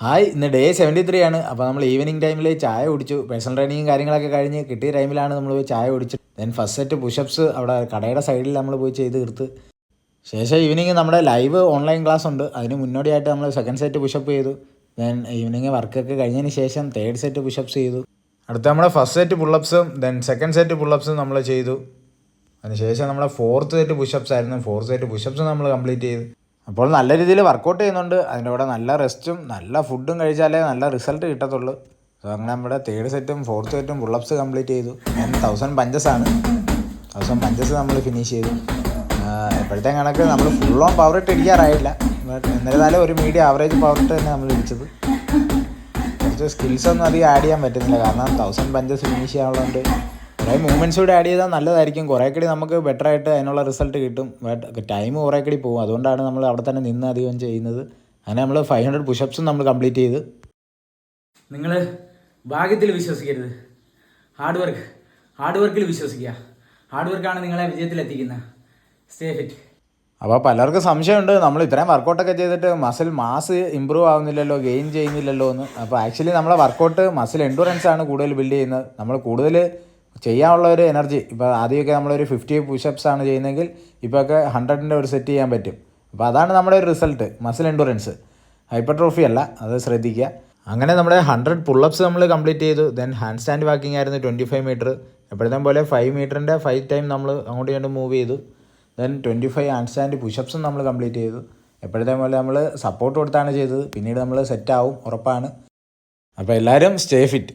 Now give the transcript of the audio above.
Hi, ഇന്ന് day 73 ആണ്. അപ്പോൾ നമ്മൾ ഈവനിങ് ടൈമിൽ ചായ കുടിച്ചു. പേഴ്സണൽ ട്രെയിനിങ്ങും കാര്യങ്ങളൊക്കെ കഴിഞ്ഞ് കിട്ടിയ ടൈമിലാണ് നമ്മൾ പോയി ചായ കുടിച്ചു. ദെൻ ഫസ്റ്റ് സെറ്റ് പുഷപ്സ് അവിടെ കടയുടെ സൈഡിൽ നമ്മൾ പോയി ചെയ്ത് തീർത്ത്. ശേഷം ഈവനിങ് നമ്മുടെ ലൈവ് ഓൺലൈൻ ക്ലാസ് ഉണ്ട്. അതിന് മുന്നോടിയായിട്ട് നമ്മൾ സെക്കൻഡ് സെറ്റ് പുഷപ്പ് ചെയ്തു. ദെൻ ഈവനിങ് വർക്കൊക്കെ കഴിഞ്ഞതിന് ശേഷം തേർഡ് സെറ്റ് പുഷപ്സ് ചെയ്തു. അടുത്ത നമ്മുടെ ഫസ്റ്റ് സെറ്റ് പുള്ളപ്സും ദെൻ സെക്കൻഡ് സെറ്റ് പുള്ളപ്സും നമ്മൾ ചെയ്തു. അതിനുശേഷം നമ്മുടെ ഫോർത്ത് സെറ്റ് പുഷപ്സ് ആയിരുന്നു. ഫോർത്ത് സെറ്റ് പുഷപ്സ് നമ്മൾ കംപ്ലീറ്റ് ചെയ്തു. അപ്പോൾ നല്ല രീതിയിൽ വർക്കൗട്ട് ചെയ്യുന്നുണ്ട്. അതിൻ്റെ കൂടെ നല്ല റെസ്റ്റും നല്ല ഫുഡും കഴിച്ചാലേ നല്ല റിസൾട്ട് കിട്ടത്തുള്ളൂ. സോ അങ്ങനെ നമ്മുടെ തേർഡ് സെറ്റും ഫോർത്ത് സെറ്റും പുള്ളപ്സ് കംപ്ലീറ്റ് ചെയ്തു. ഞാൻ 1000 പഞ്ചസ് ആണ്. 1000 പഞ്ചസ് നമ്മൾ ഫിനിഷ് ചെയ്തു. ഇപ്പോഴത്തെ കണക്ക് നമ്മൾ ഫുൾ ഓൺ പവർ ഇട്ട് ഇടിക്കാറായില്ല. എന്നിരുന്നാലും ഒരു മീഡിയം ആവറേജ് പവർ ഇട്ട് തന്നെ നമ്മൾ ഇടിച്ചത്. കുറച്ച് സ്കിൽസൊന്നും അധികം ആഡ് ചെയ്യാൻ പറ്റുന്നില്ല. കാരണം 1000 പഞ്ചസ് ഫിനിഷ് ചെയ്യാനുള്ളതുകൊണ്ട് കുറേ മൂവ്മെൻറ്റ്സ് കൂടെ ആഡ് ചെയ്താൽ നല്ലതായിരിക്കും. കുറേ കൂടി നമുക്ക് ബെറ്റർ ആയിട്ട് അതിനുള്ള റിസൾട്ട് കിട്ടും. ബട്ട് ടൈം കുറേ കൂടി പോകും. അതുകൊണ്ടാണ് നമ്മൾ അവിടെ തന്നെ നിന്ന് അധികം ചെയ്യുന്നത്. അങ്ങനെ നമ്മൾ 500 പുഷപ്സും നമ്മൾ കംപ്ലീറ്റ് ചെയ്ത്. നിങ്ങൾ ഭാഗ്യത്തിൽ വിശ്വസിക്കരുത്, ഹാർഡ് വർക്കിൽ വിശ്വസിക്കുക. ഹാർഡ് വർക്കാണ് നിങ്ങളെ വിജയത്തിലെത്തിക്കുന്നത്. Stay fit. അപ്പോൾ പലർക്കും സംശയമുണ്ട്, നമ്മൾ ഇത്രയും വർക്കൗട്ടൊക്കെ ചെയ്തിട്ട് മസിൽ മാസ് ഇമ്പ്രൂവ് ആവുന്നില്ലല്ലോ, ഗെയിൻ ചെയ്യുന്നില്ലല്ലോ എന്ന്. അപ്പോൾ ആക്ച്വലി നമ്മളെ വർക്കൗട്ട് മസിൽ എൻഡുറൻസ് ആണ് കൂടുതൽ ബിൽഡ് ചെയ്യുന്നത്. നമ്മൾ കൂടുതൽ ചെയ്യാനുള്ള ഒരു എനർജി, ഇപ്പോൾ ആദ്യമൊക്കെ നമ്മളൊരു 50 പുഷപ്സ് ആണ് ചെയ്യുന്നതെങ്കിൽ ഇപ്പോൾ ഒക്കെ 100ൻ്റെ ഒരു സെറ്റ് ചെയ്യാൻ പറ്റും. അപ്പോൾ അതാണ് നമ്മുടെ ഒരു റിസൾട്ട്, മസിൽ എൻഡുറൻസ്, ഹൈപ്പർട്രോഫി അല്ല, അത് ശ്രദ്ധിക്കുക. അങ്ങനെ നമ്മുടെ 100 പുള്ളപ്സ് നമ്മൾ കംപ്ലീറ്റ് ചെയ്തു. ദെൻ ഹാൻഡ് സ്റ്റാൻഡ് വാക്കിംഗ് ആയിരുന്നു 25 മീറ്റർ. എപ്പോഴത്തെ പോലെ 5 മീറ്ററിൻ്റെ 5 ടൈം നമ്മൾ അങ്ങോട്ട് ഇങ്ങോട്ട് മൂവ് ചെയ്തു. ദെൻ 25 ഹാൻഡ് സ്റ്റാൻഡ് പുഷപ്സും നമ്മൾ കംപ്ലീറ്റ് ചെയ്തു. എപ്പോഴത്തെ പോലെ നമ്മൾ സപ്പോർട്ട് കൊടുത്താണ് ചെയ്തത്. പിന്നീട് നമ്മൾ സെറ്റാവും, ഉറപ്പാണ്. അപ്പോൾ എല്ലാവരും സ്റ്റേ ഫിറ്റ്.